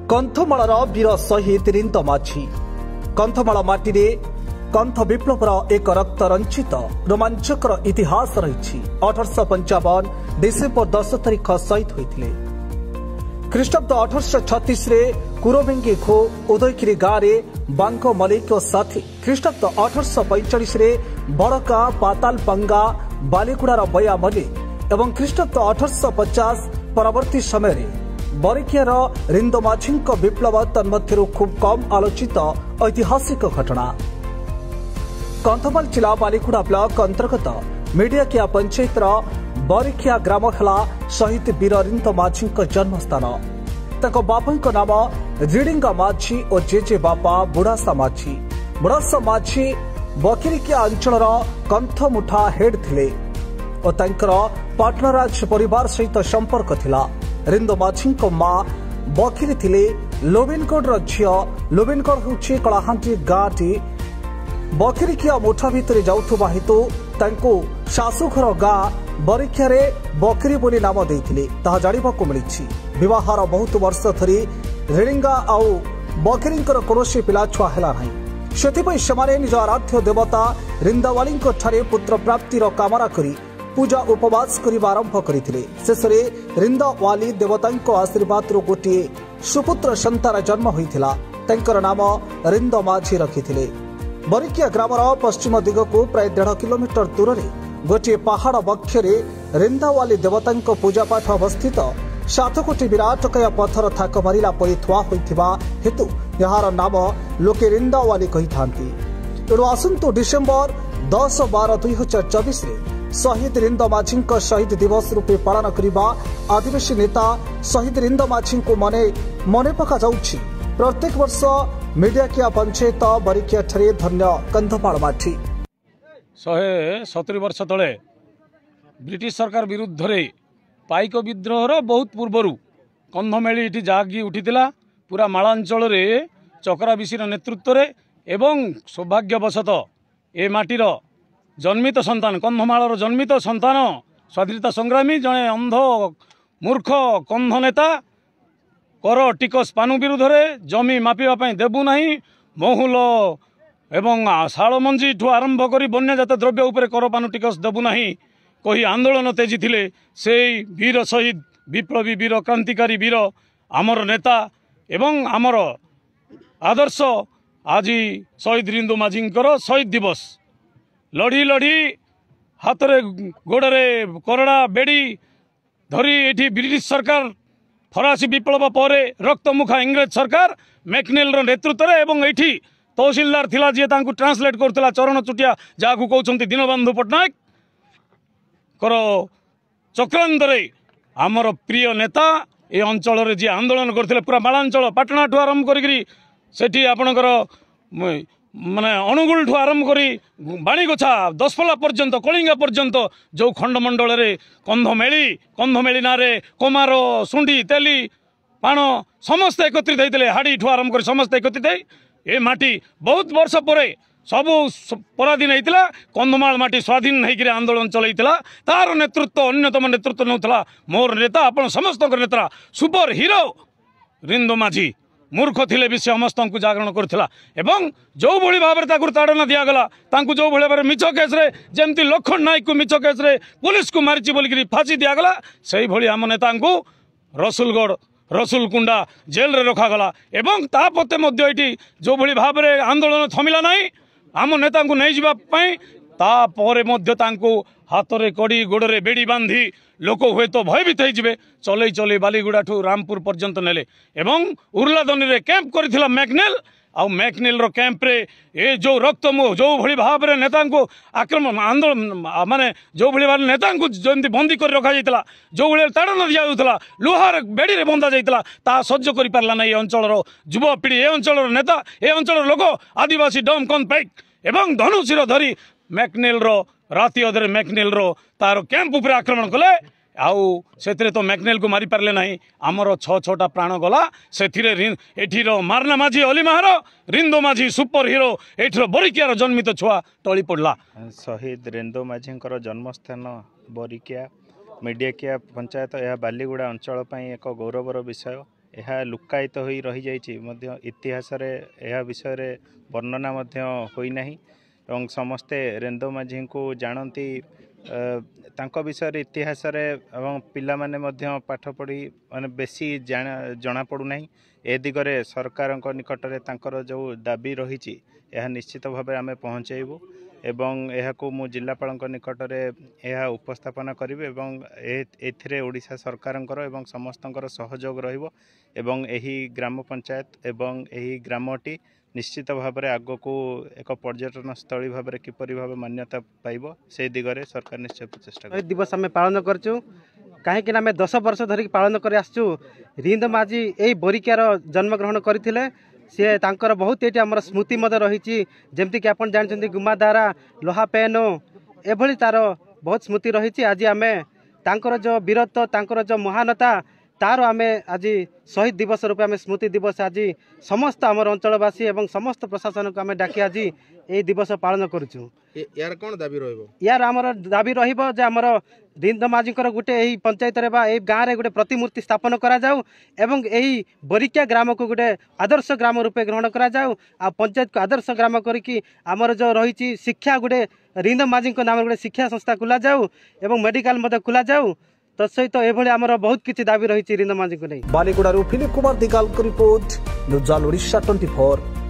कंथमाल वीर शहीद रिंद माझी कंथमाल माटी कंथ विप्लवर एक रक्त रंजित रोमांचकर इतिहास रही। 1855 डिसेम्बर 10 तारिख शहीद होते ख्रीष्टाब्द 1836 कुरोबेंगी खो उदयगिरी गाँव में बांग मलिक साथी ख्रीष्टाब्द 1845 बड़का पातालपंगा बालीगुड़ार बया मलिक एवं ख्रीष्टाब्द 1850 परवर्ती समय बरिखियार रिंद माझी विप्लव तन्मध्यरु खूब कम आलोचित ऐतिहासिक घटना। कंथमाल जिला बालीगुड़ा ब्लॉक अंतर्गत मीडियाकिया पंचायत बरिखिया ग्राम है शहीद वीर रिंद माझी जन्मस्थान। बापा नाम रिडिंगा माझी और जेजे बापा बुढ़ासा माझी। बुढ़ासा माझी बकिरिकिया अंचल कंथमुठा हेड थे और पाटनाराज परिवार सहित संपर्क थिला। रिंद माझी मां बकिरी थे लोबिनगढ़ झील। लोबिनगढ़ हूँ कलाहांटी गाँटी बकिरिकिया मुठा भितर जाउथुबा हेतु तांको शाशुघर गाँ बरिखियारे बकिरी बोली नाम देइथिले ताहा जानिबाकु मिलिछि। विवाहर बहुत वर्ष धरी रिडिंगा आउ बकिरींकर कोनोसी पिला छुआ हेला नाही। सेथिपई सेमाने निज आराध्य देवता रिंदावालींको ठारे पुत्र प्राप्तिर कामना करी पूजा उपवास करबा आरंभ करथिले। शेषरे रिंदावाली देवतांको आशीर्वाद गोटे सुपुत्र संतान जन्म होइथिला। तांकर नाम रिंद माझी रखिथिले। बरिखिया ग्रामर पश्चिम दिगकू प्राय 1.5 किलोमीटर दूर में गोटे पहाड़ बक्षरे रिंदावाली देवतांको पूजापाठ अवस्थित 7 कोटी विराटकाय पत्थर थाक मारिला परि थुआ होइथिबा हेतु यार नाम लोके रिंदावाली कही थांती। तेणु आसंतु डिसेम्बर 10-12-2024 शहीद रिंद माझी शहीद दिवस रूपे पालन करने आदिवासी नेता शहीद रिंद माझी को मने पका जाउछि। प्रत्येक वर्ष मीडियाकिया पंचायत बरिखिया ठारे धन्य कंथमाल माटी 170 वर्ष तले ब्रिटिश सरकार विरुद्ध रे पाइक विद्रोहर बहुत पूर्वर कंधमेली इटी जागी उठीला। पूरा मालांचल रे चकरा बिशीर नेतृत्व रे एवं सौभाग्यवशत ए माटीर जन्मित संतान कंधमालर जन्मित संतान स्वाधीनता संग्रामी जड़े अंध मूर्ख कंध नेता कर टिकस पानु विरुद्ध रे जमी मापिबा देबु नहीं महुल एवं शाल मंजी ठू आरंभ कर बन्यजात द्रव्य उपर कर पानु टिकस देबु नहीं कही आंदोलन तेजी थिले से वीर शहीद विप्लवी वीर क्रांतिकारी वीर आमर नेता एवं आमर आदर्श आज शहीद रिंदु माझी शहीद दिवस लड़ी लड़ी हाथ रे गोड़े करड़ा बेड़ी धरी एठी ब्रिटिश सरकार फरासी विप्लव पर रक्तमुखा इंग्रेज सरकार मैकनेल नेतृत्व रे एवं एठी तहसीलदार थिला जे तांकु ट्रांसलेट करथिला चरण चुटिया जाकु कहउछंती दीनबंधु पट्टनायक कर चक्रांत रे आमर प्रिय नेता ए अंचल रे जे आंदोलन करथिले पूरा मालांचल पाटना ठू आरंभ करी सेठी आपणकर माने अनुगुल ठू आरंभ करी बाणीगोछा दसपल्ला पर्यंत कलिंगा पर्यंत जो खंडमंडल रे कंधमेली नारे कोमार सुंडी तेली पाण समस्त एकत्रित होते हाड़ी ठू आरंभ कर समस्त एकत्रित ए माटी बहुत वर्ष पर सबू पराधीन होता कंधमाल माटी स्वाधीन होकर आंदोलन चलता तार नेतृत्व अन्यतम नेतृत्व नौला मोर नेता आपण समस्त नेता सुपर हीरो रिंदु माझी मूर्ख थिले भी समस्त को जागरण करथिला एवं जो भली भाव में ताड़ना दिगला जो भाई भाव मिछ केस रे जमती लखन नायक को मिछ केस रे पुलिस को मारिची बोलिकी फांसी दिगला से भली आम नेता को रसुलगढ़ रसुलकुंडा जेल रे रखागला एवं तापते ये जो भली भाव में आंदोलन थमिला नहीं आम नेता को नहीं जावाई तापर हाथ में कड़ी गोड़े बेड़ी बांधी लोक हुए तो भयभीत होइजिबे चलई चलई बालीगुड़ा ठू रामपुर पर्यंत नेले एवं उर्लादनी रे कैंप करथिला मैकनेल आउ मैकनेल रो कैंप रे ए जो रक्त जो भली भाव में नेता को आक्रमण आंदोलन माने जो भली भाव नेता को जमती बंदी कर रखा जाइतला जो भली ताड़ना दिया जाउतला लोहार बेड़ी रे बंधा जाइतला ता सह्य करि पारला नै ए अंचल रो युवा पीढ़ी ए अंचल नेता ए अंचल लोक आदिवासी डम कन पैक एवं धनुषीर धरी मैकनेल रो राति अधरे मैकनेल रो तार कैंप उपर आक्रमण कले आउ से तो मैकनेल को मारी पारे ना आमर 6-6टा प्राण गला से एठीर मारना माझी अली माहार रिंदु माझी सुपर हीरो एठीर बरिकियार जन्मित छुआ टली पड़ला। शहीद रिंदु माझी जन्मस्थान बरिकिया मीडियाकिया पंचायत यह बालीगुड़ा अंचल एक गौरवर विषय। ଏହା ଲୁକାୟିତ ହୋଇ ରହିଯାଇଛି ମଧ୍ୟ ଇତିହାସରେ ଏହା ବିଷୟରେ ବର୍ଣ୍ଣନା ମଧ୍ୟ ହୋଇନାହିଁ ଏବଂ ସମସ୍ତେ ରେନ୍ଦୋ ମାଝୀଙ୍କୁ ଜାଣନ୍ତି ତାଙ୍କ ବିଷୟରେ ଇତିହାସରେ ଏବଂ ପିଲାମାନେ ମଧ୍ୟ ପାଠ ପଢ଼ି ମାନେ ବେଶୀ ଜଣାପଡ଼ୁନାହିଁ। ଏ ଦିଗରେ ସରକାରଙ୍କ ନିକଟରେ ତାଙ୍କର ଯେଉଁ ଦାବି ରହିଛି ଏହା ନିଶ୍ଚିତ ଭାବେ ଆମେ ପହଞ୍ଚାଇବୁ ଏବଂ ଏହାକୁ ମୁଁ ଜିଲ୍ଲାପାଳଙ୍କ ନିକଟରେ ଏହା ଉପସ୍ଥାପନ କରିବି ଏବଂ ଏଥିରେ ଓଡ଼ିଶା ସରକାରଙ୍କର ଏବଂ ସମସ୍ତଙ୍କର ସହଯୋଗ ରହିବ ଏବଂ ଏହି ଗ୍ରାମ ପଞ୍ଚାୟତ ଏବଂ ଏହି ଗ୍ରାମଟି ନିଶ୍ଚିତ ଭାବରେ ଆଗକୁ ଏକ ପର୍ଯ୍ୟଟନ ସ୍ଥଳୀ ଭାବରେ କିପରି ଭାବେ ମାନ୍ୟତା ପାଇବ ସେ ଦିଗରେ ସରକାର ନିଶ୍ଚୟ ପ୍ରଚେଷ୍ଟା କରିବେ। ଦିବସ ଆମେ ପାଳନ କରୁଛୁ କାହିଁକି ନା ଆମେ 10 ବର୍ଷ ଧରିକି ପାଳନ କରି ଆସୁଛୁ। ରିନ୍ଦୋ ମାଝୀ ଏଇ ବରିକାର ଜନ୍ମଗ୍ରହଣ କରିଥିଲେ। सी तांकर बहुत ये आम स्मृति रही जमीक आप जानते गुमादारा लोहा पेन एभली तार बहुत स्मृति रही। आज आम तांकर जो वीरत्व तांकर जो महानता तार आम आज शहीद दिवस रूप आम स्मृति दिवस आज समस्त आम अंचलवासी एवं समस्त प्रशासन को आम डाकी आज ये दिवस पालन करूँ। यार कौन दाबी यार आमर दाबी रमर रिंदो माझी गोटे पंचायत गाँव में गोटे प्रतिमूर्ति स्थापन करा जाऊ एवं यही बरिकिया ग्राम को गोटे आदर्श ग्राम रूपे ग्रहण करा जाऊ आ पंचायत को आदर्श ग्राम करके आमर जो रही शिक्षा गोटे रिंदो माझी नाम गोटे शिक्षा संस्था खोल जाऊ एवं मेडिकल खोल जाऊ तत्सहित एभली आमर बहुत किसी दाबी रही रिंदो माझी को नहीं। बालीगुड़ा फिलिप कुमार दिगाल को रिपोर्ट न्यूज़ ओडिशा 24।